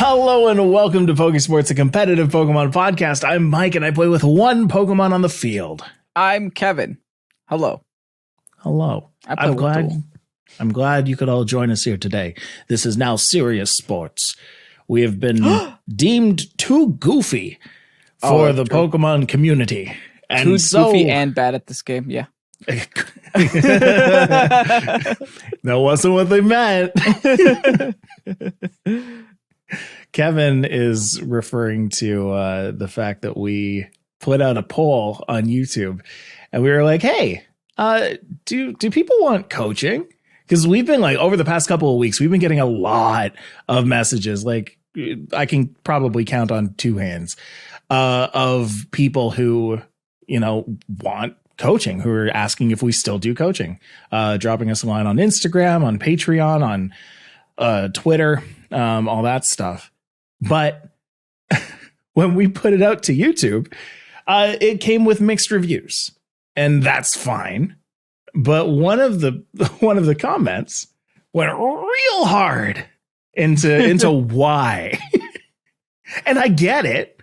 Hello and welcome to Pokesports, a competitive Pokemon podcast. I'm Mike and I play with one Pokemon on the field. I'm Kevin. Hello. Hello. I'm glad you could all join us here today. This is now serious sports. We have been deemed too goofy for the true. Pokemon community. And too goofy and bad at this game, yeah. That wasn't what they meant. Kevin is referring to the fact that we put out a poll on YouTube and we were like, hey, do people want coaching? Because we've been like over the past couple of weeks, we've been getting a lot of messages. Like I can probably count on two hands of people who, want coaching, who are asking if we still do coaching, dropping us a line on Instagram, on Patreon, on Twitter, all that stuff. But when we put it out to YouTube, it came with mixed reviews, and that's fine. But one of the comments went real hard into why. And I get it.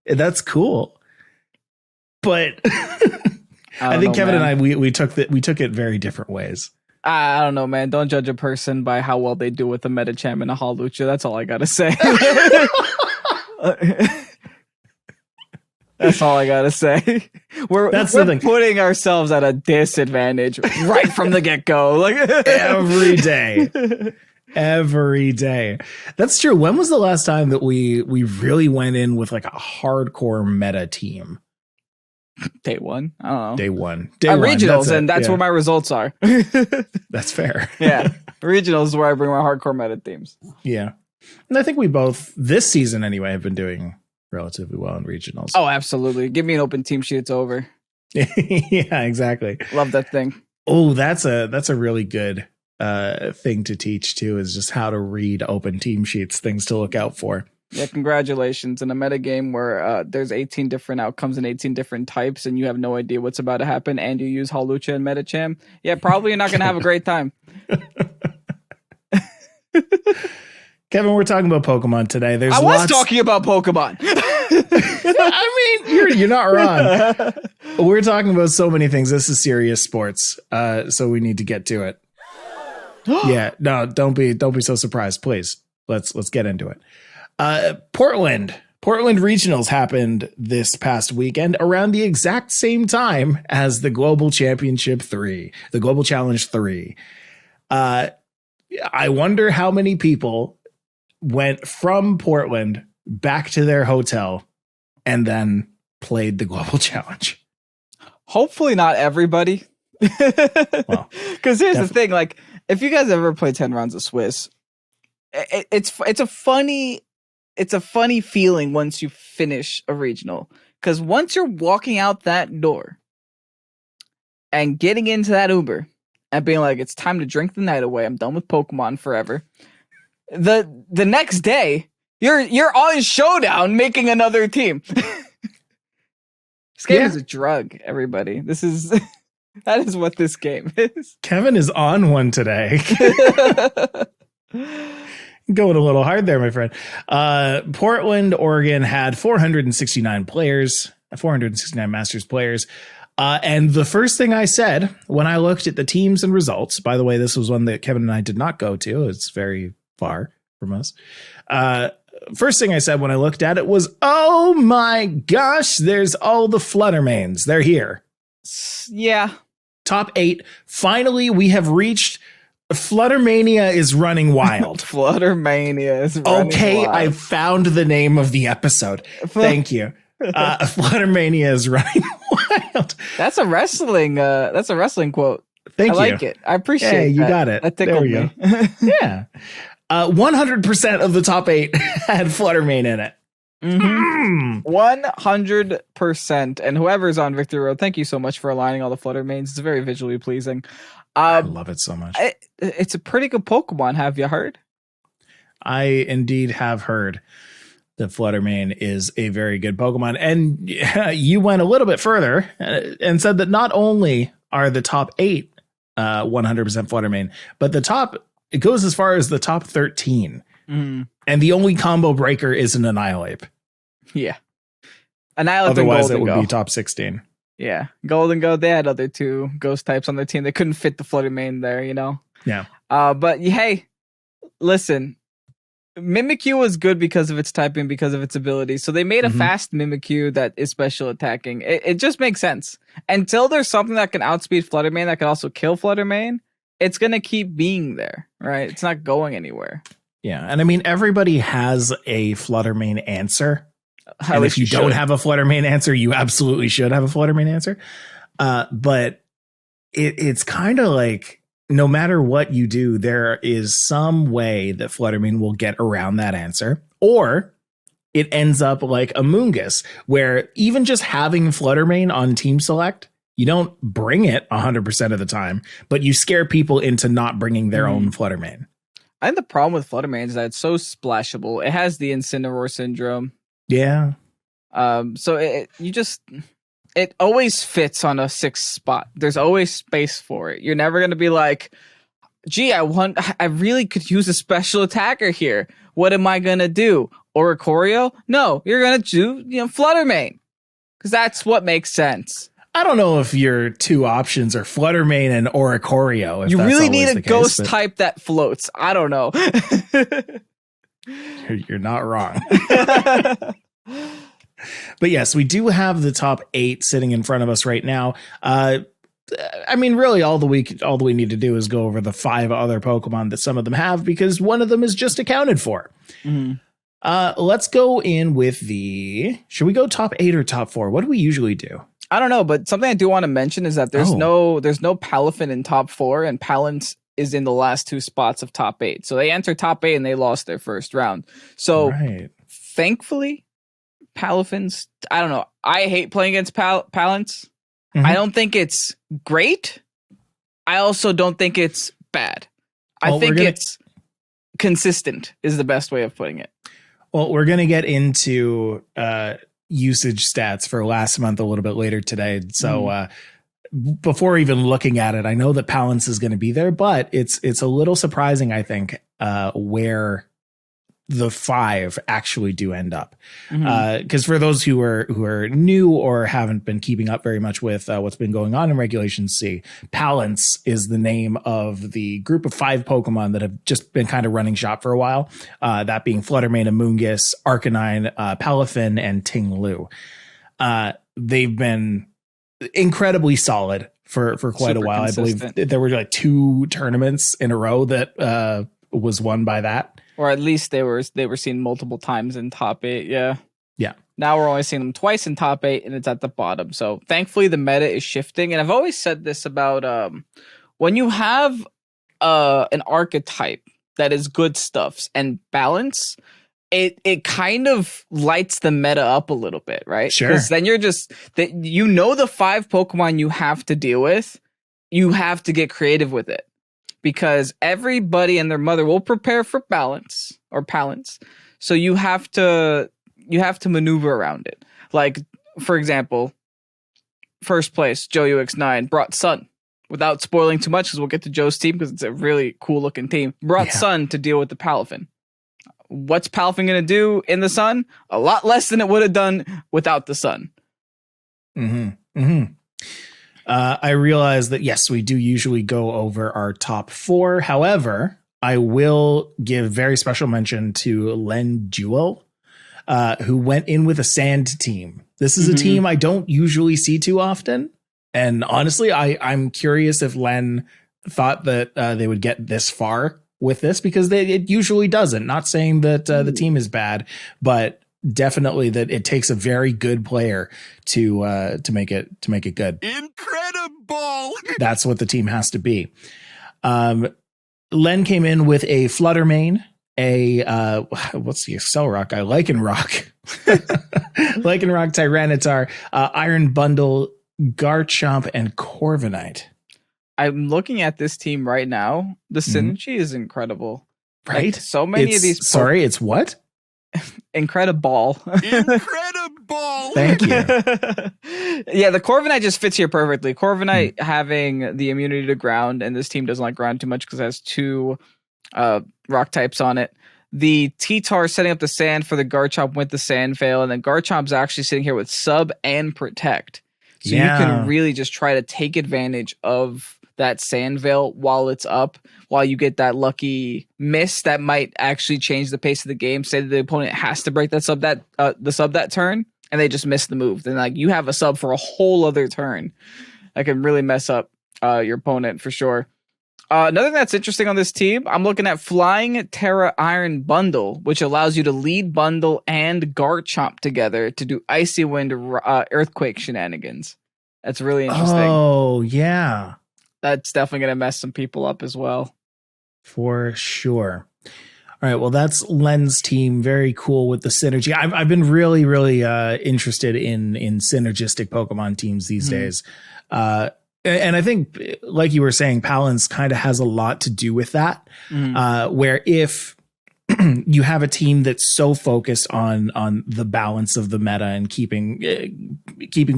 That's cool. But I think Kevin and I we took it very different ways. I don't know, man. Don't judge a person by how well they do with a Medicham and a Hawlucha. That's all I gotta say. That's all I gotta say. We're putting ourselves at a disadvantage right from the get-go. Like every day. Every day. That's true. When was the last time that we really went in with like a hardcore meta team? Day one. I don't know. Day one. Regionals, and that's where my results are. That's fair. Yeah. Regionals is where I bring my hardcore meta teams. Yeah. And I think we both, this season anyway, have been doing relatively well in regionals. Oh, absolutely. Give me an open team sheet, it's over. Yeah, exactly. Love that thing. Oh, that's a really good thing to teach too, is just how to read open team sheets, things to look out for. Yeah, congratulations. In a metagame where there's 18 different outcomes and 18 different types and you have no idea what's about to happen and you use Hawlucha and Medicham, yeah, probably you're not going to have a great time. Kevin, we're talking about Pokemon today. I was talking about Pokemon. I mean, you're not wrong. We're talking about so many things. This is serious sports, so we need to get to it. Yeah, no, don't be so surprised, please. Let's get into it. Portland regionals happened this past weekend around the exact same time as the Global Championship 3, the Global Challenge 3. I wonder how many people went from Portland back to their hotel and then played the Global Challenge. Hopefully not everybody. Well, because here's the thing, like if you guys ever play 10 rounds of Swiss, it's a funny feeling once you finish a regional, because once you're walking out that door and getting into that Uber and being like, it's time to drink the night away, I'm done with Pokemon forever. The next day, you're on Showdown making another team. This game is a drug, everybody. That is what this game is. Kevin is on one today. Going a little hard there, my friend. Portland, Oregon had 469 players, 469 Masters players. And the first thing I said when I looked at the teams and results, by the way, this was one that Kevin and I did not go to. It's very far from us. First thing I said when I looked at it was, oh my gosh, there's all the Flutter Manes. They're here. Yeah. Top 8. Finally, we have reached Fluttermania is running wild. Fluttermania is running wild. I found the name of the episode. Thank you. Fluttermania is running wild. That's a wrestling quote. Thank you. I like it. I appreciate it. Hey, you got it. That tickled me. Yeah. 100% of the top 8 had Flutter Mane in it. 100%. And whoever's on Victory Road, thank you so much for aligning all the Flutter Manes. It's very visually pleasing. I love it so much. It's a pretty good Pokemon. Have you heard? I indeed have heard that Flutter Mane is a very good Pokemon. And you went a little bit further and said that not only are the top 8 100% Flutter Mane, but it goes as far as the top 13 And the only combo breaker is an Annihilate. Yeah. Annihilate. Otherwise, it would be top 16. Yeah. Golden Go, they had other 2 ghost types on their team. They couldn't fit the Flutter Mane there, you know? Yeah. But hey, listen. Mimikyu was good because of its typing, because of its ability. So they made a fast Mimikyu that is special attacking. It just makes sense. Until there's something that can outspeed Flutter Mane that can also kill Flutter Mane, it's going to keep being there, right? It's not going anywhere. Yeah. And I mean, everybody has a Flutter Mane answer. And if you don't have a Flutter Mane answer, you absolutely should have a Flutter Mane answer. But it's kind of like, no matter what you do, there is some way that Flutter Mane will get around that answer. Or it ends up like a Moongus, where even just having Flutter Mane on team select, you don't bring it 100% of the time, but you scare people into not bringing their own Flutter Mane. I think the problem with Flutter Mane is that it's so splashable. It has the Incineroar syndrome. Yeah. So it always fits on a 6th spot. There's always space for it. You're never going to be like, gee, I really could use a special attacker here. What am I going to do? Oricorio? No, you're going to do, Flutter Mane. Because that's what makes sense. I don't know if your 2 options are Flutter Mane and Oricorio. You really need a ghost type that floats. I don't know. You're not wrong. But yes, we do have the top 8 sitting in front of us right now. I mean, really, all we need to do is go over the 5 other Pokemon that some of them have, because one of them is just accounted for. Let's go in with should we go top 8 or top 4? What do we usually do? I don't know, but something I do want to mention is that there's no Palafin in top 4, and Palance is in the last 2 spots of top 8. So they entered top 8 and they lost their first round. So thankfully, Palafins, I don't know. I hate playing against Palance. I don't think it's great. I also don't think it's bad. I think it's consistent is the best way of putting it. Well, we're going to get into usage stats for last month a little bit later today. So before even looking at it, I know that Palance is going to be there, but it's a little surprising, I think, where the 5 actually do end up. Because for those who are new or haven't been keeping up very much with what's been going on in Regulation C, Palance is the name of the group of 5 Pokemon that have just been kind of running shop for a while. That being Flutter Mane, Amoonguss, Arcanine, Palafin, and Ting-Lu. They've been incredibly solid for quite a while. Consistent. I believe there were like 2 tournaments in a row that was won by that. Or at least they were seen multiple times in top 8. Yeah. Now we're only seeing them twice in top 8, and it's at the bottom. So thankfully the meta is shifting. And I've always said this about when you have an archetype that is good stuffs and balance, it kind of lights the meta up a little bit, right? Sure. Because then you're just that the 5 Pokemon you have to deal with, you have to get creative with it. Because everybody and their mother will prepare for balance or Palance. So you have to maneuver around it. Like, for example, first place, Joe UX9 brought Sun. Without spoiling too much, because we'll get to Joe's team because it's a really cool looking team. Brought Sun to deal with the Palafin. What's Palafin going to do in the Sun? A lot less than it would have done without the Sun. I realize that, yes, we do usually go over our top 4. However, I will give very special mention to Len Jewel, who went in with a sand team. This is a team I don't usually see too often. And honestly, I'm curious if Len thought that they would get this far with this, because it usually doesn't. Not saying that the team is bad, but definitely that it takes a very good player to make it good. Incredible. That's what the team has to be. Len came in with a Flutter Mane, what's the Accelerock guy? Lycanroc, Tyranitar, Iron Bundle, Garchomp, and Corviknight. I'm looking at this team right now. The synergy is incredible. Right? Like, so many of these. Sorry, it's what? Incredible. Thank you. Yeah, the Corviknight just fits here perfectly. Corviknight having the immunity to ground, and this team doesn't like ground too much because it has 2 rock types on it. the T-Tar setting up the sand for the Garchomp with the sand veil, and then Garchomp's actually sitting here with sub and protect. So you can really just try to take advantage of that sand veil while it's up, while you get that lucky miss that might actually change the pace of the game. Say that the opponent has to break that sub that turn, and they just miss the move. Then like you have a sub for a whole other turn. That can really mess up your opponent for sure. Another thing that's interesting on this team, I'm looking at Flying Terra Iron Bundle, which allows you to lead Bundle and Garchomp together to do Icy Wind Earthquake shenanigans. That's really interesting. Oh, yeah. That's definitely going to mess some people up as well. For sure. All right, well, that's Len's team. Very cool with the synergy. I've been really, really interested in synergistic Pokemon teams these days. And I think, like you were saying, Palance kind of has a lot to do with that, where if you have a team that's so focused on the balance of the meta and keeping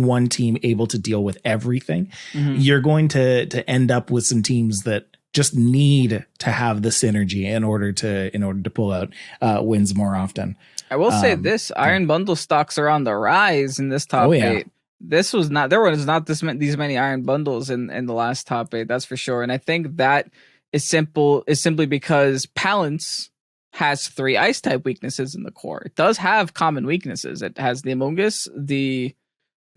one team able to deal with everything, you're going to end up with some teams that just need to have the synergy in order to pull out wins more often. I will say this: Iron Bundle stocks are on the rise in this top 8. There was not these many Iron Bundles in the last top 8, that's for sure. And I think that is simply because Palance has 3 ice type weaknesses in the core. It does have common weaknesses. It has the Amoonguss, the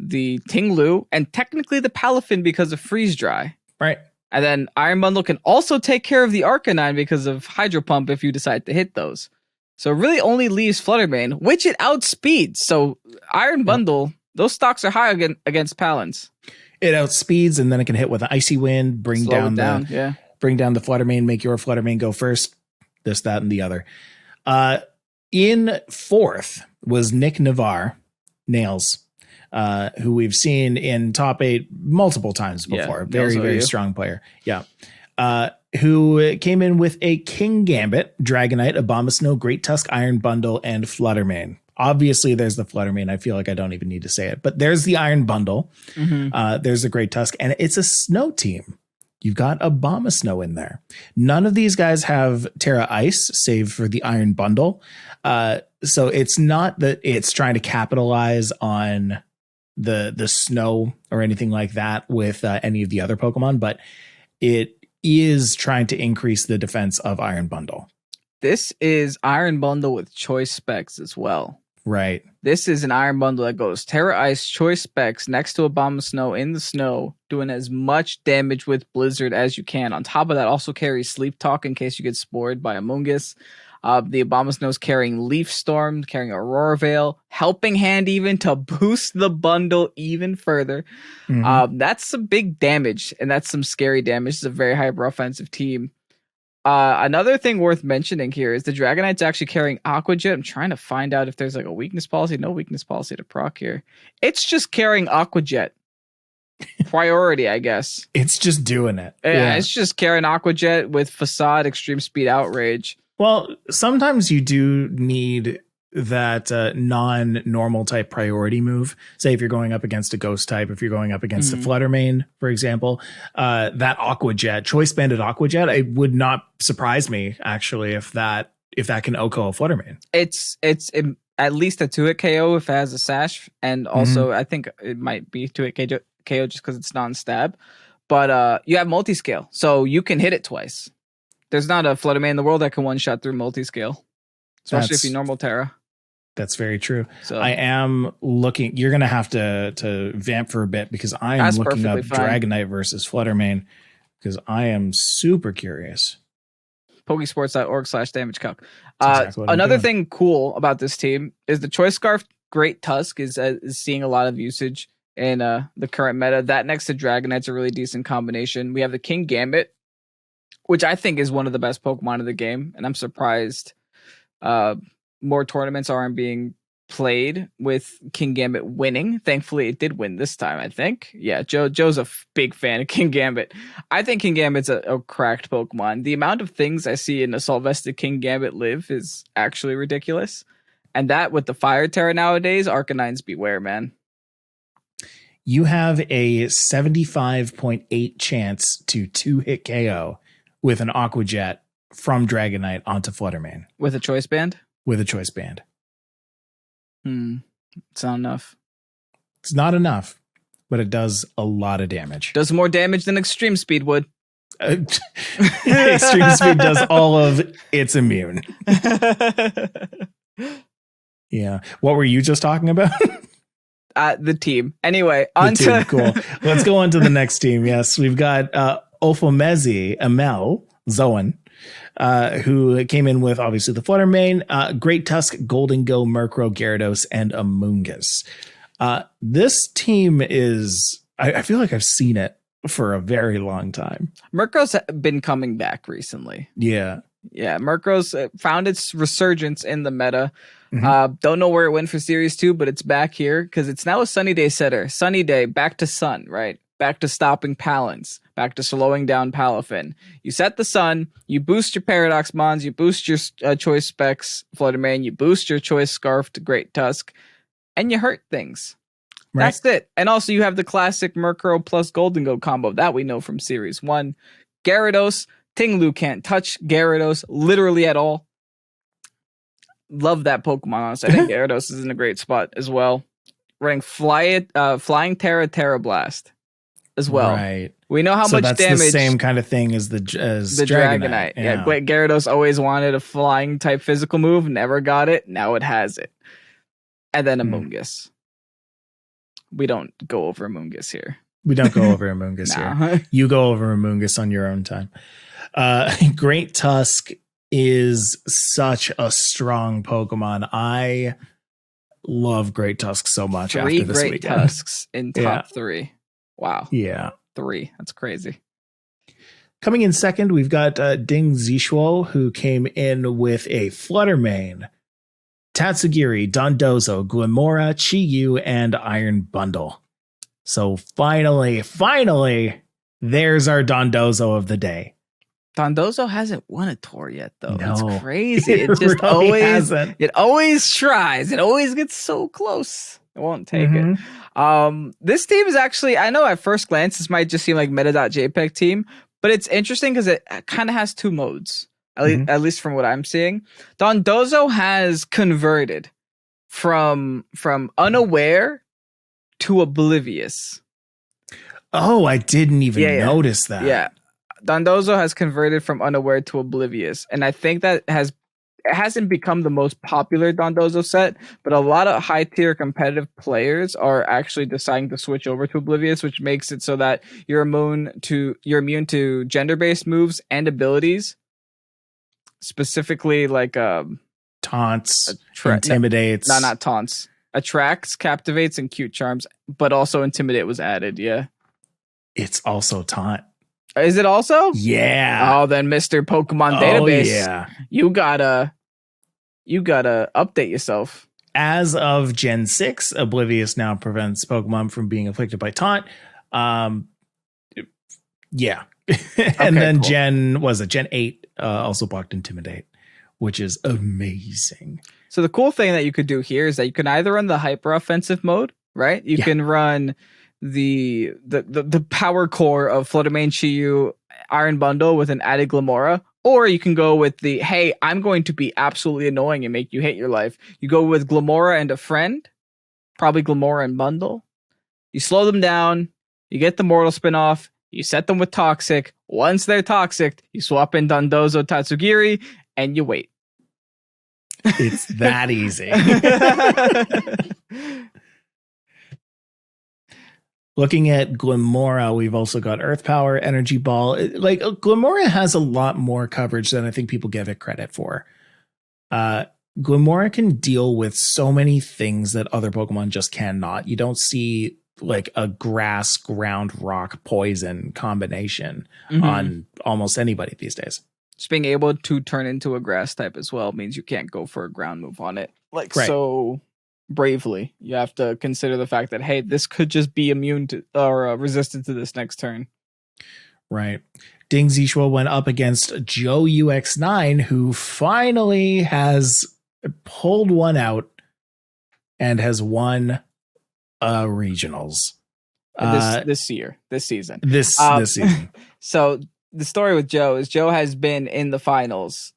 Tinglu, and technically the Palafin because of Freeze Dry. Right. And then Iron Bundle can also take care of the Arcanine because of Hydro Pump if you decide to hit those. So it really only leaves Flutter Mane, which it outspeeds. So Iron Bundle, those stocks are high against Palance. It outspeeds, and then it can hit with an Icy Wind, bring down the Flutter Mane, make your Flutter Mane go first. This, that, and the other. In 4th was Nick Navarre, Nails, who we've seen in top 8 multiple times before. Yeah, very, very strong player. Yeah. Who came in with a King Gambit, Dragonite, Abomasnow, Great Tusk, Iron Bundle, and Flutter Mane. Obviously, there's the Flutter Mane. I feel like I don't even need to say it. But there's the Iron Bundle. There's the Great Tusk. And it's a snow team. You've got Abomasnow in there. None of these guys have Terra Ice, save for the Iron Bundle. So it's not that it's trying to capitalize on the snow or anything like that with any of the other Pokemon, but it is trying to increase the defense of Iron Bundle. This is Iron Bundle with choice specs as well. Right. This is an Iron Bundle that goes Terra Ice, choice specs next to Abomasnow in the snow, doing as much damage with Blizzard as you can. On top of that, also carries Sleep Talk in case you get spored by Amoonguss. The Abomasnow's carrying Leaf Storm, carrying Aurora Veil, Helping Hand even to boost the bundle even further. That's some big damage, and that's some scary damage. It's a very hyper offensive team. Another thing worth mentioning here is the Dragonite's actually carrying Aqua Jet. I'm trying to find out if there's like a weakness policy. No weakness policy to proc here. It's just carrying Aqua Jet. Priority, I guess. It's just doing it. Yeah, it's just carrying Aqua Jet with Facade, Extreme Speed, Outrage. Well, sometimes you do need that non-normal type priority move. Say if you're going up against a ghost type, if you're going up against a Flutter Mane, for example, that Aqua Jet, Choice Banded Aqua Jet, it would not surprise me actually if that can OHKO a Flutter Mane. It's at least a 2-hit KO if it has a sash, and also I think it might be 2-hit KO just because it's non-stab. But you have multi-scale, so you can hit it twice. There's not a Flutter Mane in the world that can one-shot through multi-scale, especially if you normal Terra. That's very true. So I am looking. You're going to have to vamp for a bit because I am looking up Dragonite versus Flutter Mane because I am super curious. Pokesports.org/damage calc. Another thing cool about this team is the Choice Scarf Great Tusk is seeing a lot of usage in the current meta. That next to Dragonite's a really decent combination. We have the King Gambit, which I think is one of the best Pokemon of the game, and I'm surprised more tournaments aren't being played with King Gambit winning. Thankfully, it did win this time, I think. Yeah, Joe's a big fan of King Gambit. I think King Gambit's a cracked Pokemon. The amount of things I see in Assault Vested King Gambit live is actually ridiculous. And that with the Fire Terra nowadays, Arcanines beware, man. You have a 75.8 chance to 2-hit KO with an Aqua Jet from Dragonite onto Flutter Mane. With a choice band? With a choice band. It's not enough. It's not enough, but it does a lot of damage. Does more damage than Extreme Speed would. Extreme Speed does all of its immune. Yeah. What were you just talking about? The team. Anyway, cool. Let's go on to the next team. Yes, we've got Ophomezi, Amel, Zoan, who came in with obviously the Flutter Mane, Great Tusk, Golden Go, Murkrow, Gyarados, and Amoonguss. This team is, I feel like I've seen it for a very long time. Murkrow's been coming back recently. Yeah. Murkrow's found its resurgence in the meta. Don't know where it went for Series 2, but it's back here because it's now a Sunny Day setter. Sunny Day, back to sun, right? Back to stopping Palance, back to slowing down Palafin. You set the sun, you boost your Paradox Mons, you boost your Choice Specs Flutter Mane, you boost your Choice Scarf to Great Tusk, and you hurt things. Right. That's it. And also you have the classic Murkrow plus Golden Go combo that we know from Series 1. Gyarados, Tinglu can't touch Gyarados literally at all. Love that Pokemon, honestly. I think Gyarados is in a great spot as well. Running Flying Terra Blast as well. Right. We know how much that's damage. The same kind of thing as the Dragonite. Yeah, Gyarados always wanted a flying type physical move, never got it. Now it has it. And then Amoonguss. We don't go over Amoonguss here. We don't go over Amoonguss here. You go over Amoonguss on your own time. Great Tusk is such a strong Pokemon. I love Great Tusk so much. 3 after this Great weekend. Tusks in top 3. Wow. Yeah. 3. That's crazy. Coming in second, we've got Ding Zishuo, who came in with a Flutter Mane, Tatsugiri, Dondozo, Glimmora, Chi-Yu, and Iron Bundle. So finally, there's our Dondozo of the day. Dondozo hasn't won a tour yet, though. No, it's crazy. It just really hasn't. It always tries. It always gets so close. It won't take it. This team is actually, I know at first glance, this might just seem like meta.jpg team, but it's interesting because it kind of has 2 modes. At least from what I'm seeing. Dondozo has converted from unaware to oblivious. Oh, I didn't even notice that. Yeah. Dondozo has converted from unaware to oblivious. And I think that it hasn't become the most popular Dondozo set, but a lot of high tier competitive players are actually deciding to switch over to oblivious, which makes it so that you're immune to gender-based moves and abilities. Specifically, like taunts, intimidates. No, not taunts. Attracts, captivates, and cute charms. But also intimidate was added. Yeah, it's also taunt. Is it also? Yeah. Oh, then Mr. Pokemon Database. Yeah. You gotta update yourself. As of Gen 6, Oblivious now prevents Pokemon from being afflicted by taunt. Yeah. And then cool. Gen 8 also blocked Intimidate, which is amazing. So the cool thing that you could do here is that you can either run the hyper offensive mode, right? You can run the power core of Flutter Mane, Chi-Yu, Iron Bundle with an added Glimmora, or you can go with the, hey, I'm going to be absolutely annoying and make you hate your life. You go with Glimmora and a friend, probably Glimmora and Bundle. You slow them down, you get the Mortal spin-off, you set them with Toxic. Once they're Toxic, you swap in Dondozo, Tatsugiri, and you wait. It's that easy. Looking at Glimmora, we've also got Earth Power, Energy Ball. Like, Glimmora has a lot more coverage than I think people give it credit for. Glimmora can deal with so many things that other Pokemon just cannot. You don't see like a grass, ground, rock, poison combination on almost anybody these days. Just being able to turn into a grass type as well means you can't go for a ground move on it. So bravely. You have to consider the fact that, hey, this could just be immune to or resistant to this next turn. Right. Ding Zishuo went up against Joe UX9, who finally has pulled one out and has won regionals this season. This season. So the story with Joe is Joe has been in the finals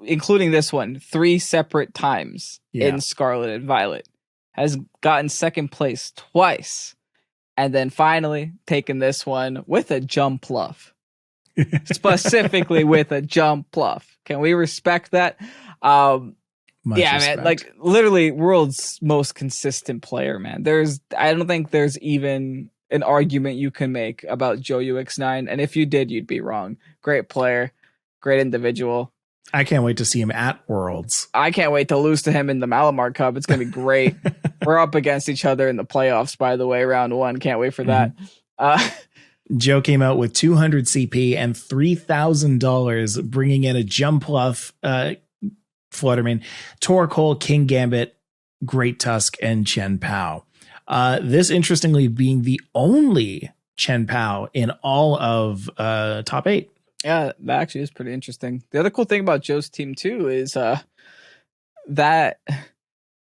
including this one, 3 separate times in Scarlet and Violet, has gotten second place twice, and then finally taken this one with a jump pluff. Specifically with a jump pluff. Can we respect that? Much respect. Man, like literally world's most consistent player, man. I don't think there's even an argument you can make about Joe UX9, and if you did, you'd be wrong. Great player, great individual. I can't wait to see him at Worlds. I can't wait to lose to him in the Malamar Cup. It's going to be great. We're up against each other in the playoffs, by the way, round 1. Can't wait for that. Joe came out with 200 CP and $3,000, bringing in a jump pluff, Flutter Mane, Torkoal, King Gambit, Great Tusk, and Chen Pao. This, interestingly, being the only Chen Pao in all of top 8. Yeah, that actually is pretty interesting. The other cool thing about Joe's team too is that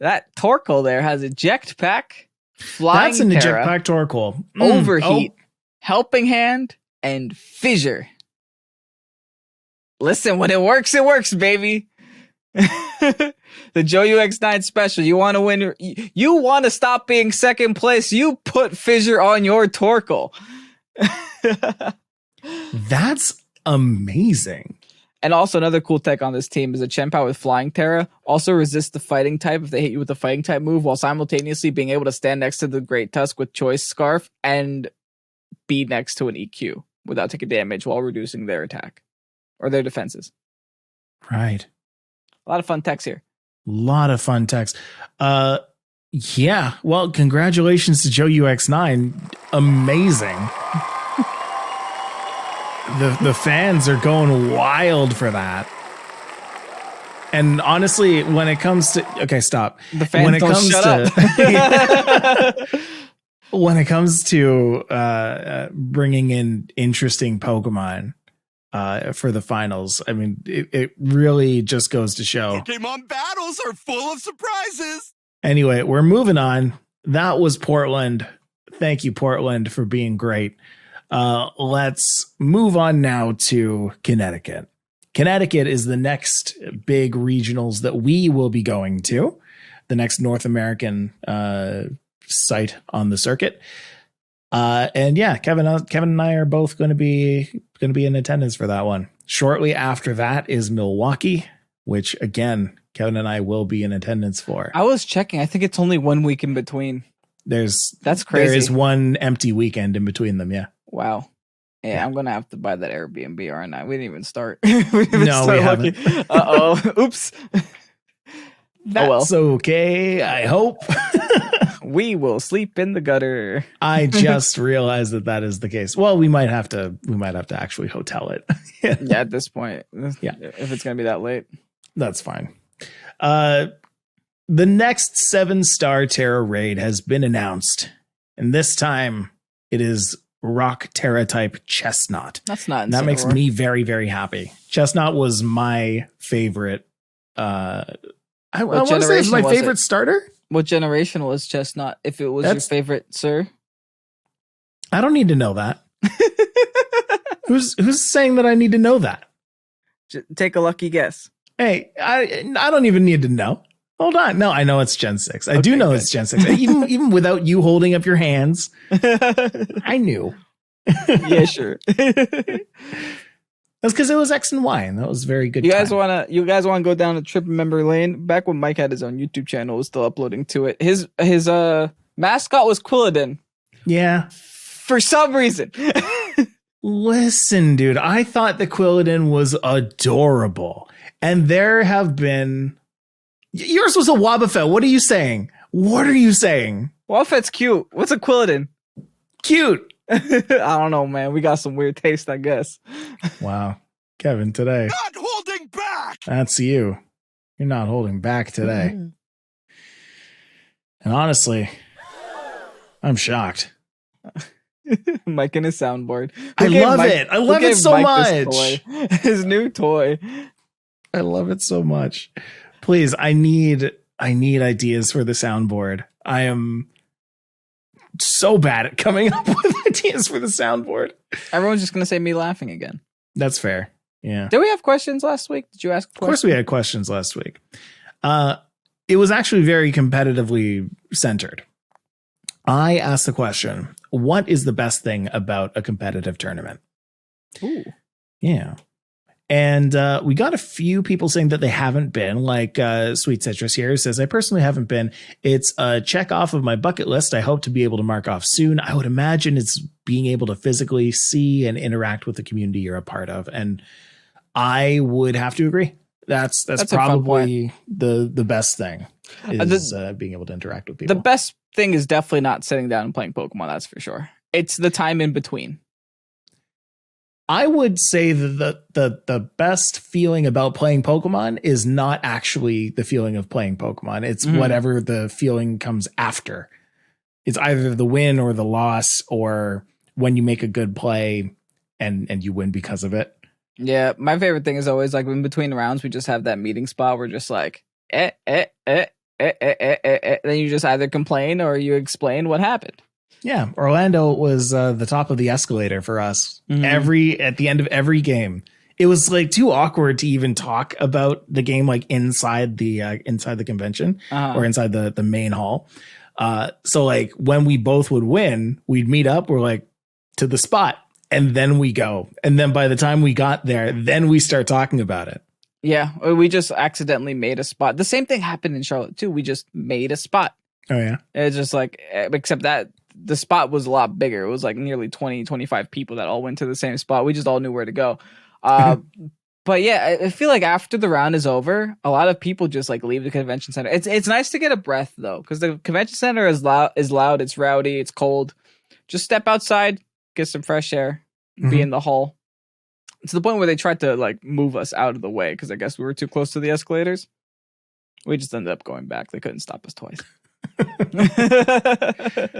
Torkoal there has eject pack, flying. That's an eject pack Torkoal. Overheat, helping hand, and fissure. Listen, when it works, baby. The Joe UX9 special. You want to win? You want to stop being second place? You put fissure on your Torkoal. That's amazing. And also another cool tech on this team is a Chen Pao with Flying Terra. Also resists the fighting type if they hit you with the fighting type move, while simultaneously being able to stand next to the Great Tusk with Choice Scarf and be next to an EQ without taking damage while reducing their attack or their defenses. Right. A lot of fun techs here. Yeah. Well, congratulations to Joe UX9. Amazing. The fans are going wild for that. And honestly, when it comes to... Okay, stop. The fans when it comes shut up. When it comes to bringing in interesting Pokemon for the finals, I mean, it really just goes to show. Pokemon battles are full of surprises. Anyway, we're moving on. That was Portland. Thank you, Portland, for being great. Let's move on now to Connecticut. Connecticut is the next big regionals that we will be going to, the next North American site on the circuit. And yeah, Kevin and I are both going to be in attendance for that one. Shortly after that is Milwaukee, which again, Kevin and I will be in attendance for. I was checking. I think it's only 1 week in between. That's crazy. There is one empty weekend in between them. Yeah. Wow. Yeah, I'm gonna have to buy that Airbnb, aren't I? We didn't even start. We haven't. Oops. That's okay. I hope. We will sleep in the gutter. I just realized that is the case. Well, we might have to actually hotel it. Yeah, at this point. Yeah. If it's gonna be that late. That's fine. The next 7-star Terra raid has been announced. And this time it is Rock Terra type Chestnut. That's not That makes me very, very happy. Chestnut was my favorite. I want to say it's my favorite starter. What generation was Chestnut? If it was your favorite, sir? I don't need to know that. Who's saying that I need to know that? Take a lucky guess. Hey, I don't even need to know. Hold on. No, I know it's Gen 6. I do know it's Gen 6. Even without you holding up your hands, I knew. Yeah, sure. That's because it was X and Y, and that was very good. You guys wanna go down a trip in memory lane? Back when Mike had his own YouTube channel, was still uploading to it. His mascot was Quilladin. Yeah. For some reason. Listen, dude, I thought the Quilladin was adorable. And there have been... Yours was a Wobbuffet. What are you saying? Wobbuffet's cute. What's a Quilladin? Cute. I don't know, man. We got some weird taste, I guess. Wow. Kevin, today. Not holding back. That's you. You're not holding back today. Mm-hmm. And honestly, I'm shocked. Mike and his soundboard. I love it. I love it so much. His new toy. I love it so much. Please, I need ideas for the soundboard. I am so bad at coming up with ideas for the soundboard. Everyone's just going to say me laughing again. That's fair. Yeah. Did we have questions last week? Did you ask questions? Of course we had questions last week. It was actually very competitively centered. I asked the question, what is the best thing about a competitive tournament? Ooh. Yeah. And we got a few people saying that they haven't been, like Sweet Citrus here says, I personally haven't been. It's a check off of my bucket list. I hope to be able to mark off soon. I would imagine it's being able to physically see and interact with the community you're a part of. And I would have to agree. That's probably the best thing is being able to interact with people. The best thing is definitely not sitting down and playing Pokemon. That's for sure. It's the time in between. I would say that the best feeling about playing Pokemon is not actually the feeling of playing Pokemon. It's whatever the feeling comes after. It's either the win or the loss, or when you make a good play and you win because of it. Yeah, my favorite thing is always like in between rounds, we just have that meeting spot where just like, Then you just either complain or you explain what happened. Yeah, Orlando was the top of the escalator for us. At the end of every game, it was like too awkward to even talk about the game like inside the convention or inside the main hall. So like when we both would win, we'd meet up. We're like to the spot, and then we go. And then by the time we got there, then we start talking about it. Yeah, we just accidentally made a spot. The same thing happened in Charlotte too. We just made a spot. Oh yeah, it's just like except that. The spot was a lot bigger. It was like nearly 20, 25 people that all went to the same spot. We just all knew where to go. But yeah, I feel like after the round is over, a lot of people just like leave the convention center. It's nice to get a breath though, because the convention center is loud, it's rowdy, it's cold. Just step outside, get some fresh air, be in the hall. To the point where they tried to like move us out of the way because I guess we were too close to the escalators. We just ended up going back. They couldn't stop us twice.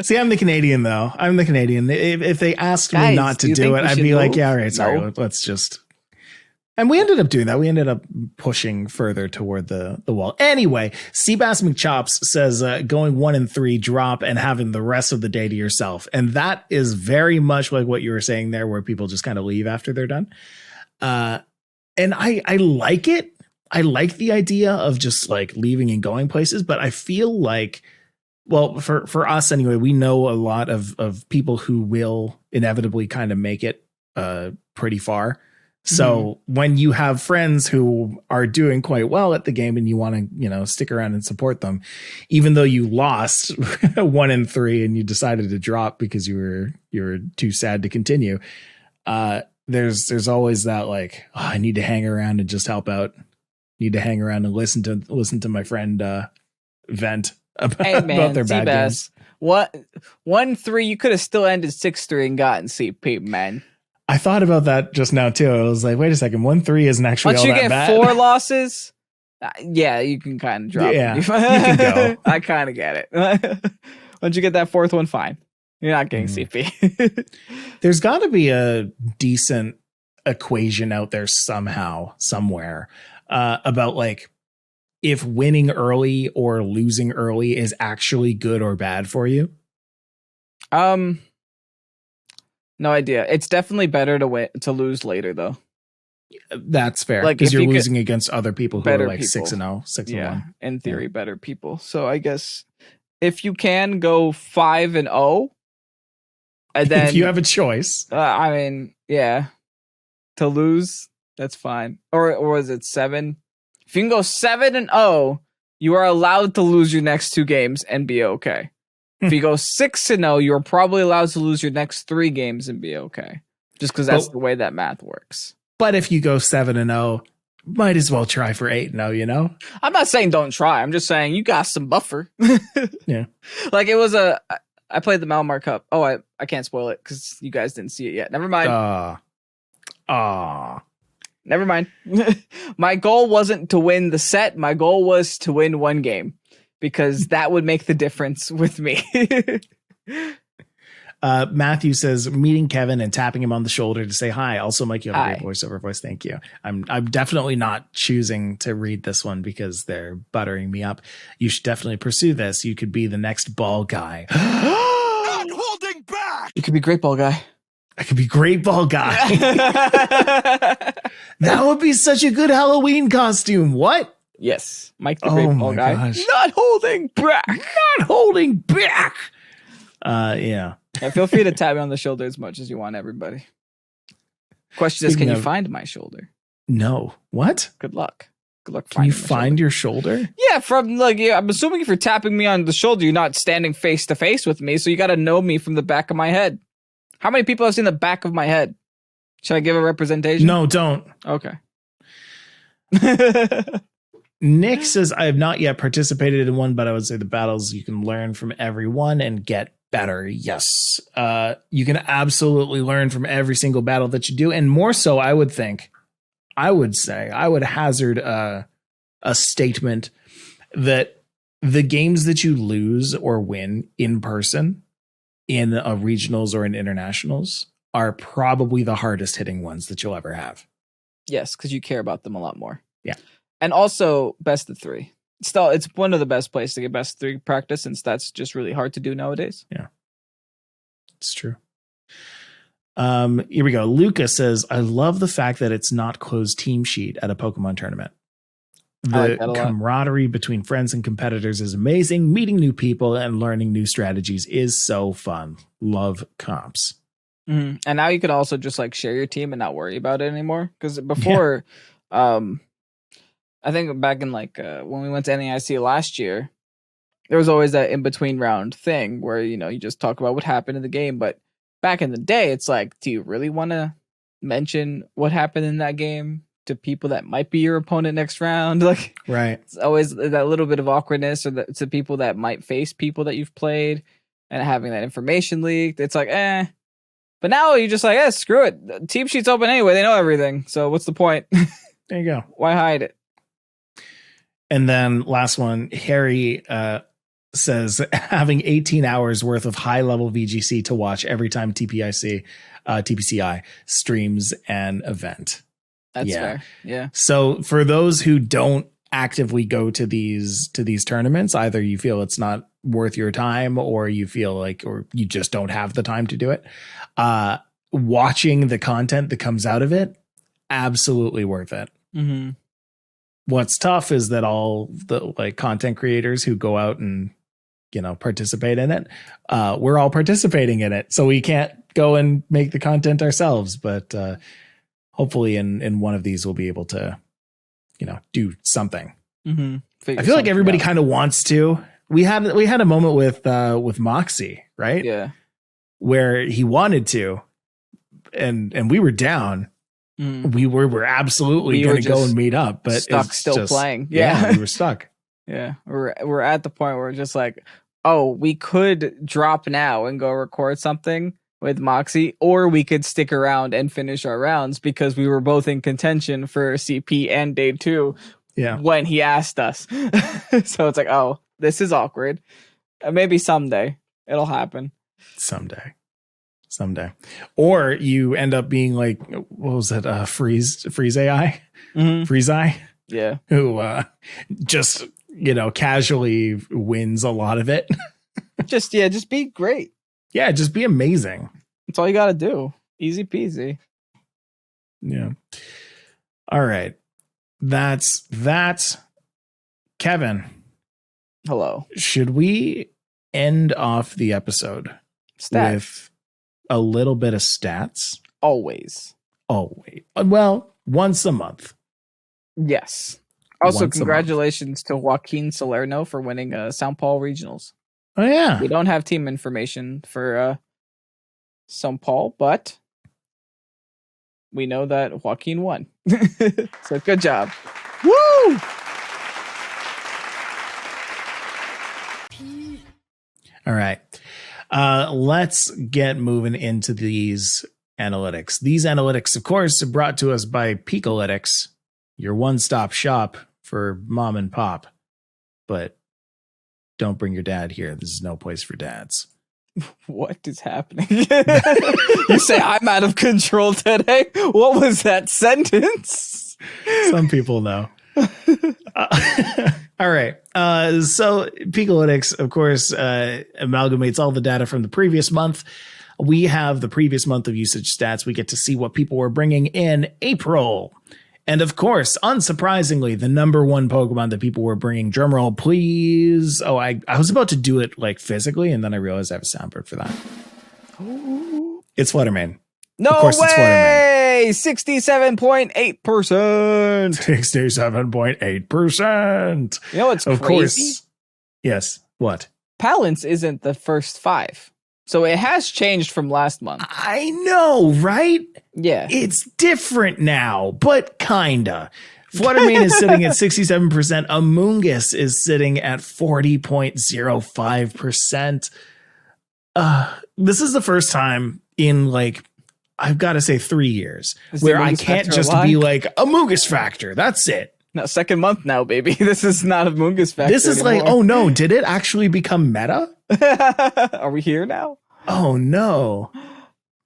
See, I'm the Canadian though. I'm the Canadian. If they asked me not to do it, I'd be like, yeah, all right, sorry, let's just. And we ended up doing that. We ended up pushing further toward the wall. Anyway, Seabass McChops says going 1 and 3 drop and having the rest of the day to yourself. And that is very much like what you were saying there, where people just kind of leave after they're done. And I like it. I like the idea of just like leaving and going places, but I feel like, well, for us anyway, we know a lot of people who will inevitably kind of make it pretty far. So when you have friends who are doing quite well at the game and you want to, stick around and support them, even though you lost 1 and 3 and you decided to drop because you were too sad to continue, there's always that like, oh, I need to hang around and just help out. Need to hang around and listen to my friend vent about their bad games. What 1-3? You could have still ended 6-3 and gotten CP, man. I thought about that just now too. I was like, wait a second, 1-3 isn't actually all that bad. Once you get 4 losses, yeah, you can kind of drop. Yeah, you can go. I kind of get it. Once you get that 4th one, fine. You're not getting CP. There's got to be a decent equation out there somehow, somewhere. About like if winning early or losing early is actually good or bad for you. No idea. It's definitely better to lose later though. That's fair. Like because you're losing against other people who are like 6-0, 6-1. In theory, better people. So I guess if you can go 5-0, and then if you have a choice, I mean, yeah, to lose. That's fine. Or was it 7? If you can go 7-0, you are allowed to lose your next 2 games and be okay. If you go 6-0, you're probably allowed to lose your next 3 games and be okay. Just because that's the way that math works. But if you go 7-0, might as well try for 8-0, I'm not saying don't try. I'm just saying you got some buffer. Yeah. Like it was I played the Malamar Cup. Oh, I can't spoil it because you guys didn't see it yet. Never mind. Never mind. My goal wasn't to win the set. My goal was to win 1 game because that would make the difference with me. Matthew says meeting Kevin and tapping him on the shoulder to say hi. Also, Mike, you have a great voiceover voice. Thank you. I'm definitely not choosing to read this one because they're buttering me up. You should definitely pursue this. You could be the next ball guy. You could be Great Ball Guy. I could be Great Ball Guy. That would be such a good Halloween costume. What? Yes. Mike the Great Ball Guy. Gosh. Not holding back. Not holding back. Yeah. Feel free to tap me on the shoulder as much as you want, everybody. Question is, can you find my shoulder? No. What? Good luck. Good luck. Can you find your shoulder? Yeah, from I'm assuming if you're tapping me on the shoulder, you're not standing face to face with me, so you got to know me from the back of my head. How many people have seen the back of my head? Should I give a representation? No, don't. Okay. Nick says, I have not yet participated in one, but I would say the battles you can learn from everyone and get better. Yes. You can absolutely learn from every single battle that you do. And more so, I would hazard a statement that the games that you lose or win in person in regionals or in internationals are probably the hardest hitting ones that you'll ever have. Yes, because you care about them a lot more. Yeah. And also best of 3. Still, it's one of the best places to get best of 3 practice, since that's just really hard to do nowadays. Yeah. It's true. Here we go. Luca says, I love the fact that it's not closed team sheet at a Pokemon tournament. The camaraderie between friends and competitors is amazing. Meeting new people and learning new strategies is so fun. Love comps. Mm-hmm. And now you could also just share your team and not worry about it anymore. Because before, I think back in when we went to NAIC last year, there was always that in between round thing where, you just talk about what happened in the game. But back in the day, it's do you really want to mention what happened in that game to people that might be your opponent next round? Right. It's always that little bit of awkwardness, or to people that might face people that you've played, and having that information leaked. It's but now you're just screw it. Team sheet's open anyway. They know everything. So what's the point? There you go. Why hide it? And then last one, Harry says, having 18 hours worth of high level VGC to watch every time TPCI streams an event. That's fair. Yeah. So for those who don't actively go to these tournaments, either you feel it's not worth your time, or you feel or you just don't have the time to do it. Watching the content that comes out of it, absolutely worth it. Mm-hmm. What's tough is that all the content creators who go out and participate in it, we're all participating in it, so we can't go and make the content ourselves. But hopefully, in one of these, we'll be able to, do something. Mm-hmm. I feel like everybody kind of wants to. We had a moment with Moxie, right? Yeah, where he wanted to, and we were down. Mm. We're absolutely going to go and meet up, but stuck still playing. Yeah, we were stuck. Yeah, we're at the point where we're just we could drop now and go record something with Moxie, or we could stick around and finish our rounds, because we were both in contention for CP and day 2. Yeah, when he asked us. So it's this is awkward. Maybe someday it'll happen. Someday. Or you end up being what was it? Freeze AI? Mm-hmm. Freeze Eye? Yeah. Who just, casually wins a lot of it. just be great. Yeah, just be amazing. That's all you got to do. Easy peasy. Yeah. All right. That's that. Kevin. Hello. Should we end off the episode with a little bit of stats? Always. Well, once a month. Yes. Also, congratulations to Joaquin Salerno for winning São Paulo Regionals. Oh, yeah. We don't have team information for São Paulo, but we know that Joaquin won. So good job. Woo! All right. Let's get moving into these analytics. These analytics, of course, are brought to us by Picolytics, your one-stop shop for mom and pop. But don't bring your dad here. This is no place for dads. What is happening? You say I'm out of control today? What was that sentence? Some people know. All right. So Picolytics, of course, amalgamates all the data from the previous month we have the previous month of usage stats. We get to see what people were bringing in April. And of course, unsurprisingly, the number one Pokemon that people were bringing, drumroll, please. Oh, I was about to do it like physically, and then I realized I have a soundboard for that. Ooh. It's Flutter Mane. No of course, way! 67.8%. 67.8%. You know what's of crazy? Course. Yes. What? Palance isn't the first 5. So it has changed from last month. I know, right? Yeah. It's different now, but kinda. Fluttermane is sitting at 67%. Amoonguss is sitting at 40.05%. This is the first time in like, I've got to say 3 years where I can't just be like, Amoonguss factor. That's it. No, second month now, baby. This is not Amoonguss factor. This is anymore. like, oh no, did it actually become meta? Are we here now? Oh no.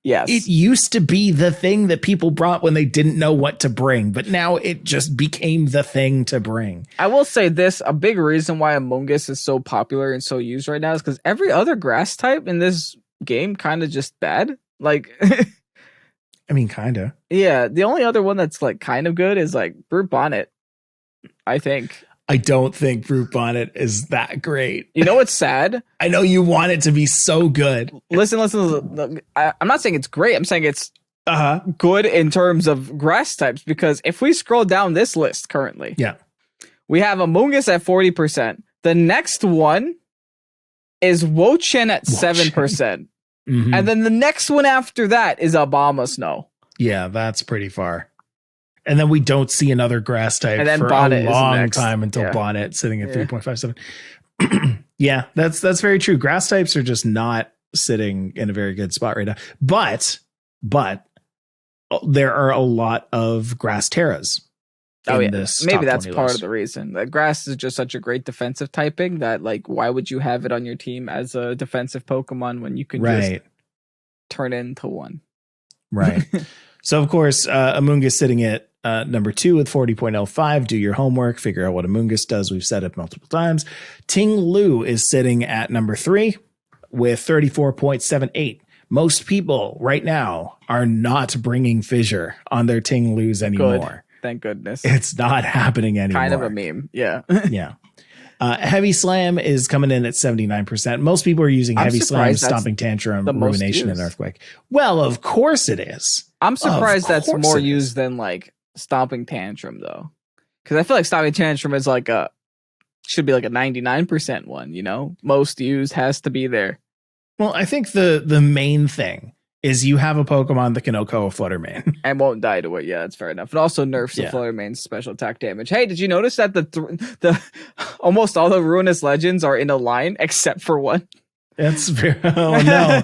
Yes. It used to be the thing that people brought when they didn't know what to bring, but now it just became the thing to bring. I will say this, a big reason why Amoonguss is so popular and so used right now is because every other grass type in this game kind of just bad. Like, I mean, kind of. Yeah, the only other one that's like kind of good is like Brute Bonnet, I think. I don't think Brute Bonnet is that great. You know what's sad? I know you want it to be so good. Listen. I'm not saying it's great. I'm saying it's good in terms of grass types, because if we scroll down this list currently, we have Amoonguss at 40%. The next one is Wochen at 7%. Mm-hmm. And then the next one after that is Obama Snow. Yeah, that's pretty far. And then we don't see another grass type for Bonnet a long time until Bonnet sitting at 3.57. Yeah, that's very true. Grass types are just not sitting in a very good spot right now. But there are a lot of grass terras. Maybe that's part of the reason. That grass is just such a great defensive typing that, like, why would you have it on your team as a defensive Pokemon when you can just turn into one? Right. So, of course, Amoonguss sitting at number 2 with 40.05. Do your homework. Figure out what Amoonguss does. We've said it multiple times. Ting Lu is sitting at number 3 with 34.78. Most people right now are not bringing Fissure on their Ting Lus anymore. Good. Thank goodness. It's not happening anymore. Kind of a meme. Yeah. Yeah. Heavy Slam is coming in at 79%. Most people are using Heavy Slam, Stomping Tantrum, Rumination, and Earthquake. Well, of course it is. I'm surprised that's more used than like Stomping Tantrum, though. Because I feel like Stomping Tantrum is like should be like a 99% one, you know? Most used, has to be there. Well, I think the main thing is you have a Pokemon that can OHKO a Flutter Mane. And won't die to it. Yeah, that's fair enough. It also nerfs the Flutter Mane's special attack damage. Hey, did you notice that the almost all the Ruinous Legends are in a line except for one? That's very... Oh, no.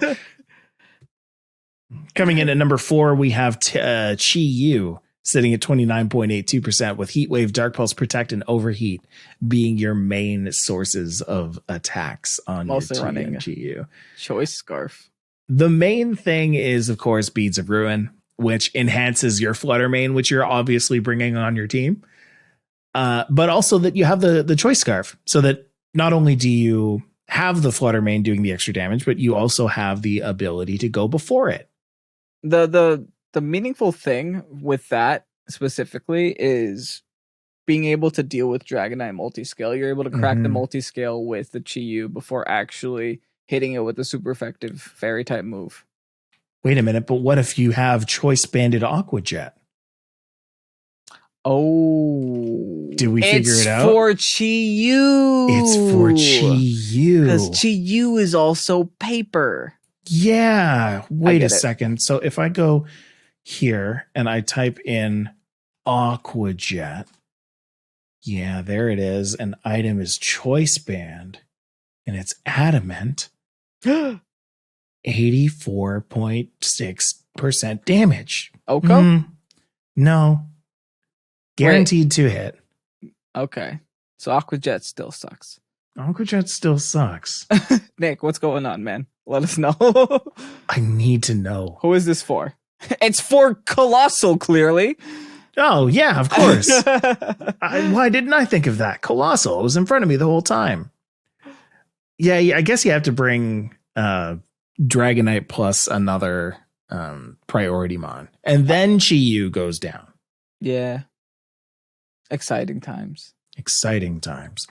Coming in at number 4, we have Chi-Yu sitting at 29.82% with Heat Wave, Dark Pulse, Protect, and Overheat being your main sources of attacks on mostly your running Chi-Yu. Choice Scarf. The main thing is, of course, Beads of Ruin, which enhances your Flutter Mane, which you're obviously bringing on your team. But also that you have the Choice Scarf, so that not only do you have the Flutter Mane doing the extra damage, but you also have the ability to go before it. The meaningful thing with that specifically is being able to deal with Dragonite multi-scale. You're able to crack the multi-scale with the Chi-Yu before actually hitting it with a super effective fairy type move. Wait a minute, but what if you have Choice Banded Aqua Jet? Oh. Did we figure it out? It's for Chi-Yu. It's for Chi-Yu. Because Chi-Yu is also paper. Yeah. Wait a second. So if I go here and I type in Aqua Jet, yeah, there it is. An item is Choice Band and it's adamant. 84.6% damage. OHKO? No. Guaranteed to hit. Okay. So Aqua Jet still sucks. Aqua Jet still sucks. Nick, what's going on, man? Let us know. I need to know. Who is this for? It's for Colossal, clearly. Oh, yeah, of course. Why didn't I think of that? Colossal. It was in front of me the whole time. Yeah, I guess you have to bring Dragonite plus another priority mon. And then Chi-Yu goes down. Yeah. Exciting times. Exciting times.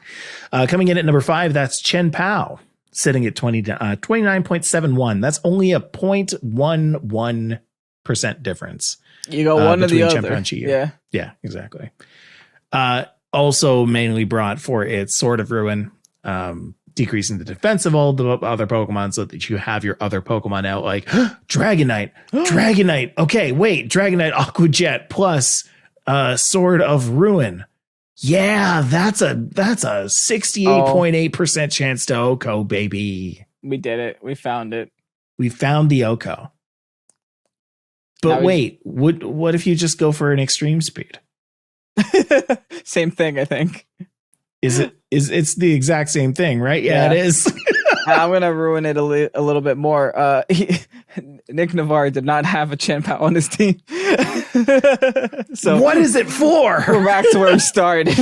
Coming in at number 5, that's Chen Pao, sitting at 29.71. That's only a 0.11% difference. You go one or the other. Chen Pao and Chi-Yu. Yeah. Yeah, exactly. Also mainly brought for its Sword of Ruin, decreasing the defense of all the other Pokemon so that you have your other Pokemon out like Dragonite, Dragonite. Okay, wait, Dragonite Aqua Jet plus Sword of Ruin. Yeah, that's a 68.8% chance to Oko, baby. We did it. We found it. We found the Oko. But wait, what if you just go for an extreme speed? Same thing, I think. It's the exact same thing, right? Yeah. It is. I'm gonna ruin it a little bit more. Nick Navarre did not have a Chen Pao on his team. So what is it for? We're back to where we started.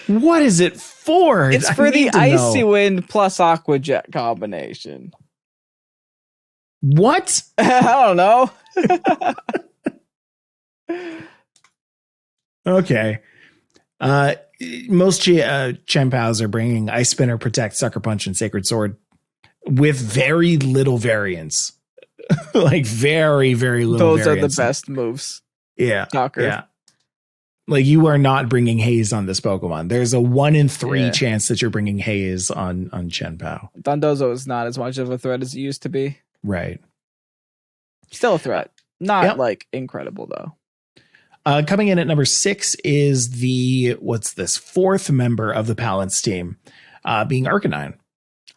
What is it for? It's for the Icy Wind plus Aqua Jet combination. What? I don't know. Okay. Most Chen Paos are bringing Ice Spinner, Protect, Sucker Punch, and Sacred Sword with very little variance. Like very, very little Those variance. are the best moves. Yeah. Shocker. Yeah. Like you are not bringing Haze on this Pokemon. There's a 1 in 3 chance that you're bringing Haze on Chen Pao. Dondozo is not as much of a threat as it used to be. Right. Still a threat. Not like incredible though. Coming in at number 6 is the 4th member of the Palance team, being Arcanine.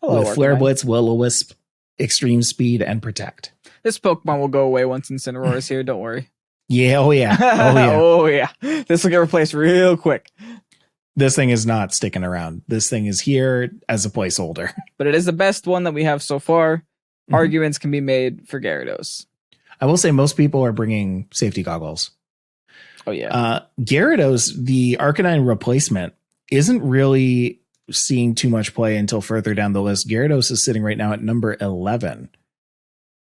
Hello, with Flare Blitz, Will-O-Wisp, Extreme Speed, and Protect. This Pokemon will go away once Incineroar is here. Don't worry. Yeah. Oh yeah. Oh yeah. Oh yeah. This will get replaced real quick. This thing is not sticking around. This thing is here as a placeholder. But it is the best one that we have so far. Arguments can be made for Gyarados. I will say most people are bringing safety goggles. Oh yeah. Gyarados, the Arcanine replacement, isn't really seeing too much play until further down the list. Gyarados is sitting right now at number 11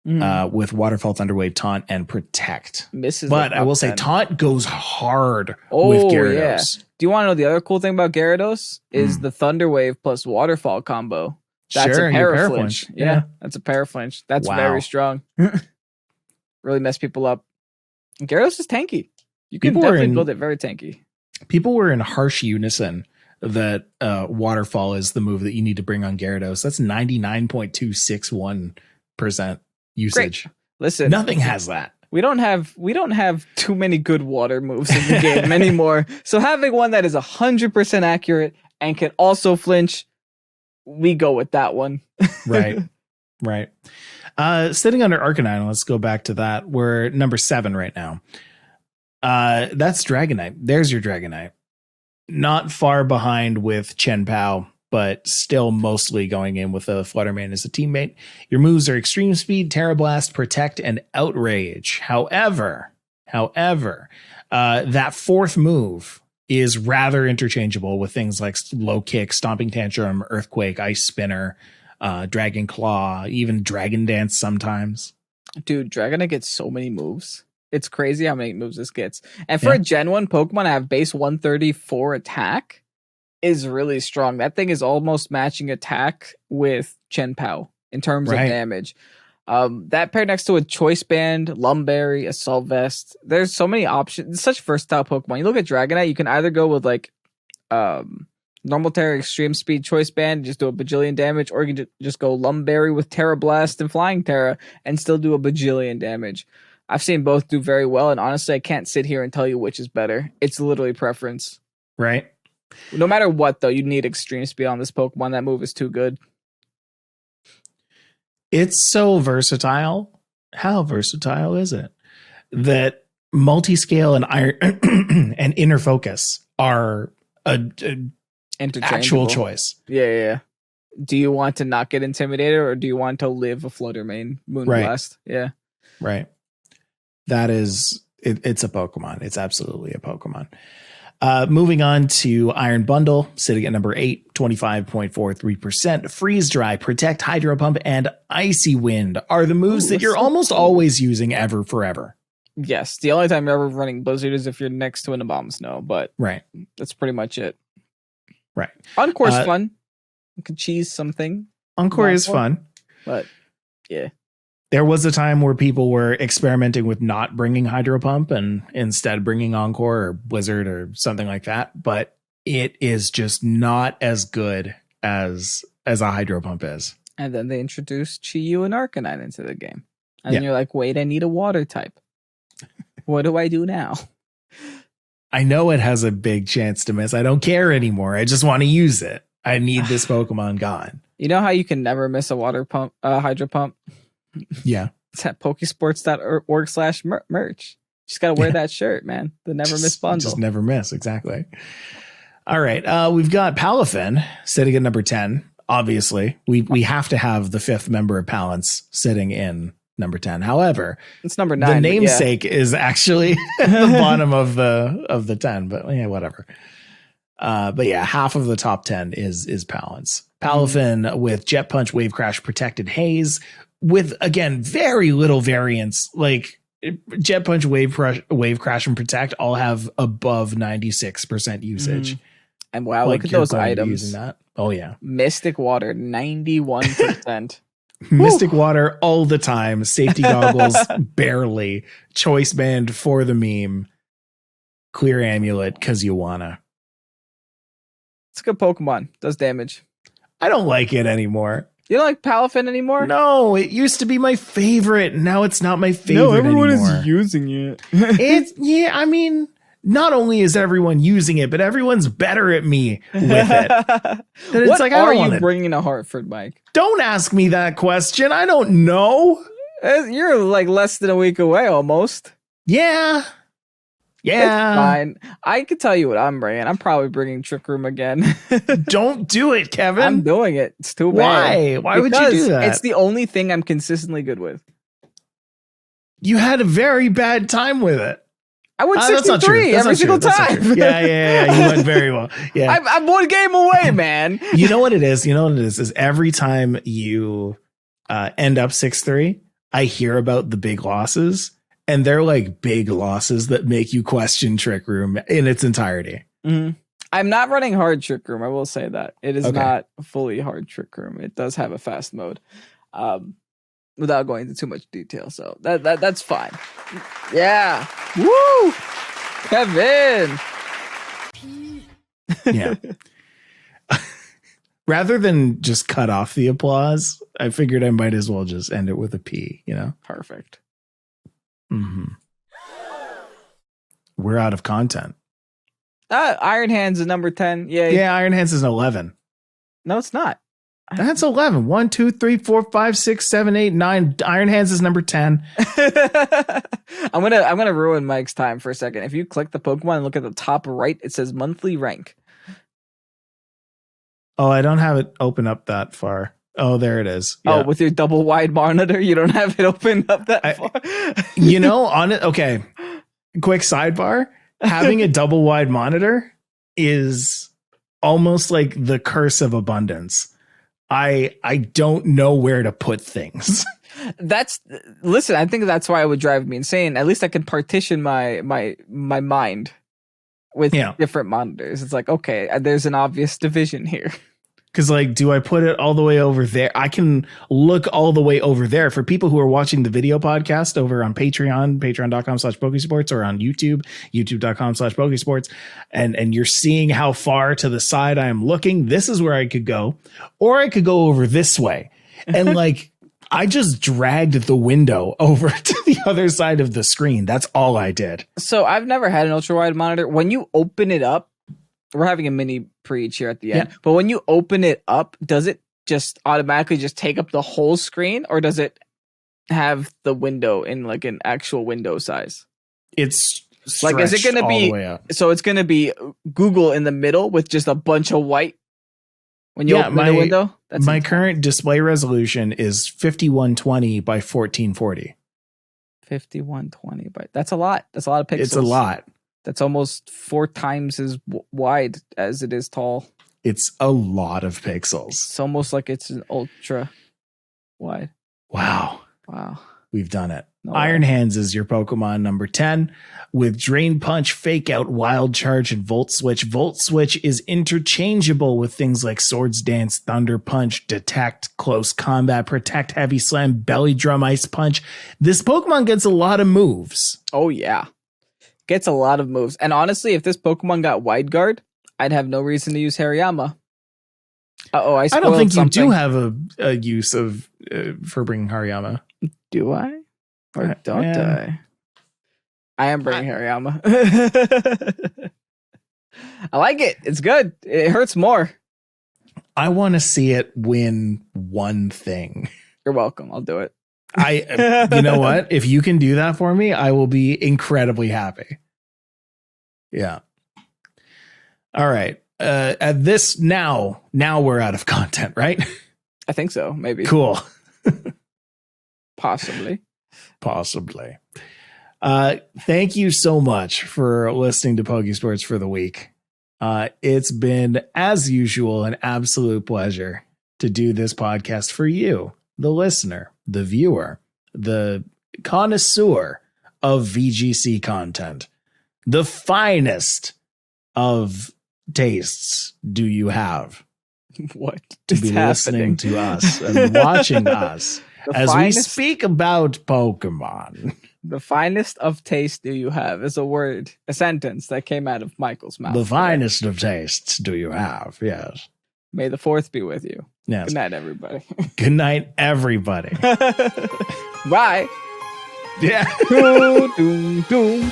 with Waterfall, Thunderwave, Taunt, and Protect. But I will say Taunt goes hard with Gyarados. Yeah. Do you want to know the other cool thing about Gyarados? Is the Thunderwave plus Waterfall combo. That's a Paraflinch. Yeah, that's a Paraflinch. That's very strong. Really mess people up. Gyarados is tanky. You can definitely build it very tanky. People were in harsh unison that Waterfall is the move that you need to bring on Gyarados. That's 99.261% usage. Great. Listen, nothing has that. We don't have too many good water moves in the game anymore. So having one that is 100% accurate and can also flinch, we go with that one. Right. Sitting under Arcanine, let's go back to that. We're number 7 right now. That's Dragonite. There's your Dragonite. Not far behind with Chen Pao, but still mostly going in with a Flutter Mane as a teammate. Your moves are Extreme Speed, Terra Blast, Protect, and Outrage. However, that 4th move is rather interchangeable with things like Low Kick, Stomping Tantrum, Earthquake, Ice Spinner, Dragon Claw, even Dragon Dance sometimes. Dude, Dragonite gets so many moves. It's crazy how many moves this gets. And for a Gen 1 Pokemon to have base 134 attack is really strong. That thing is almost matching attack with Chen Pao in terms of damage. That paired next to a Choice Band, Lumberry, Assault Vest. There's so many options. It's such versatile Pokemon. You look at Dragonite, you can either go with like Normal Terra, Extreme Speed, Choice Band, just do a bajillion damage, or you can just go Lumberry with Terra Blast and Flying Terra and still do a bajillion damage. I've seen both do very well, and honestly, I can't sit here and tell you which is better. It's literally preference. Right. No matter what, though, you need Extreme Speed on this Pokemon. That move is too good. It's so versatile. How versatile is it? That multi-scale and iron and inner focus are an actual choice. Yeah. Do you want to not get intimidated, or do you want to live a Flutter Mane Moonblast? Yeah. Right. That is, it's a Pokemon. It's absolutely a Pokemon. Moving on to Iron Bundle, sitting at number 8, 25.43%. Freeze Dry, Protect, Hydro Pump, and Icy Wind are the moves that you're almost always using forever. Yes, the only time you're ever running Blizzard is if you're next to an Bomb Snow, but right, that's pretty much it. Right. Encore's fun. You could cheese something. Encore is fun. But, yeah. There was a time where people were experimenting with not bringing Hydro Pump and instead bringing Encore or Blizzard or something like that. But it is just not as good as a Hydro Pump is. And then they introduced Chi-Yu and Arcanine into the game. And you're like, wait, I need a water type. What do I do now? I know it has a big chance to miss. I don't care anymore. I just want to use it. I need this Pokemon gone. You know how you can never miss a water pump, Hydro Pump? Yeah. It's at Pokesports.org/merch. Just got to wear that shirt, man. The never miss bundle. Just never miss. Exactly. All right. We've got Palafin sitting at number 10. Obviously, we have to have the fifth member of Palance sitting in number 10. However, it's number 9. The namesake is actually at the bottom of the 10, but yeah, whatever. But yeah, half of the top 10 is Palance. Palafin with Jet Punch, Wave Crash, Protected Haze, with again very little variance. Like Jet Punch, Wave Crash, and Protect all have above 96% usage. And wow, look at those items. Using that. Oh yeah, Mystic Water 91%. Mystic Water all the time. Safety Goggles barely. Choice Band for the meme. Clear Amulet because you wanna. It's a good Pokemon. Does damage. I don't like it anymore. You don't like Palafin anymore? No, it used to be my favorite. Now it's not my favorite anymore. is using it. I mean, not only is everyone using it, but everyone's better at me with it. What are you bringing to Hartford, Mike? Don't ask me that question. I don't know. You're like less than a week away almost. Yeah. It's fine. I can tell you what I'm bringing. I'm probably bringing Trick Room again. Don't do it, Kevin. I'm doing it. It's too bad. Why would you do that? It's the only thing I'm consistently good with. You had a very bad time with it. I went 63 every single time. Yeah. You went very well. Yeah. I'm one game away, man. You know what it is? Is every time you end up 6-3, I hear about the big losses. And they're like big losses that make you question Trick Room in its entirety. Mm-hmm. I'm not running hard Trick Room. I will say that it is not fully hard Trick Room. It does have a fast mode, without going into too much detail. So that's fine. Yeah. Woo, Kevin. Yeah. Rather than just cut off the applause, I figured I might as well just end it with a P. Perfect. Mm-hmm. We're out of content. Iron Hands is number 10. Yeah, Iron Hands is 11. No, it's not. That's 11. 1, 2, 3, 4, 5, 6, 7, 8, 9. Iron Hands is number 10. I'm gonna ruin Mike's time for a second. If you click the Pokemon and look at the top right, it says monthly rank. Oh, I don't have it open up that far. Oh, there it is. Yeah. Oh, with your double wide monitor, you don't have it open up that far. On it. Okay. Quick sidebar. Having a double wide monitor is almost like the curse of abundance. I don't know where to put things. Listen, I think that's why it would drive me insane. At least I can partition my mind with different monitors. It's like, okay, there's an obvious division here. Because, do I put it all the way over there? I can look all the way over there. For people who are watching the video podcast over on Patreon, patreon.com/Pokesports, or on YouTube, youtube.com/Pokesports, and you're seeing how far to the side I am looking, this is where I could go. Or I could go over this way. And, I just dragged the window over to the other side of the screen. That's all I did. So I've never had an ultra-wide monitor. When you open it up, we're having a mini preach here at the end, but when you open it up, does it just automatically just take up the whole screen, or does it have the window in an actual window size? It's is it going to be, so it's going to be Google in the middle with just a bunch of white when you open the window? My current display resolution is 5120 by 1440. 5120 by, that's a lot. That's a lot of pixels. It's a lot. That's almost 4 times as wide as it is tall. It's a lot of pixels. It's almost like it's an ultra wide. Wow. Wow. We've done it. No Iron way. Hands is your Pokemon number 10 with Drain Punch, Fake Out, Wild Charge, and Volt Switch. Volt Switch is interchangeable with things like Swords Dance, Thunder Punch, Detect, Close Combat, Protect, Heavy Slam, Belly Drum, Ice Punch. This Pokemon gets a lot of moves. Oh, yeah. Gets a lot of moves. And honestly, if this Pokemon got Wide Guard, I'd have no reason to use Hariyama. I don't think something. you do have a use of for bringing Hariyama. Do I? Or don't Yeah. I am bringing Hariyama. I like it. It's good. It hurts more. I want to see it win one thing. You're welcome. I'll do it. You know what? If you can do that for me, I will be incredibly happy. Yeah. All right. At this now we're out of content, right? I think so. Maybe. Cool. Possibly. Thank you so much for listening to Pokesports for the week. It's been, as usual, an absolute pleasure to do this podcast for you, the listener, the viewer, the connoisseur of VGC content, the finest of tastes do you have What to is be happening? listening to us and watching us as we speak about Pokemon. The finest of taste do you have is a sentence that came out of Michael's mouth. The finest of tastes do you have? Yes. May the 4th be with you. Yes. Good night, everybody. Good night, everybody. Bye. Yeah. Doom, doom, doom.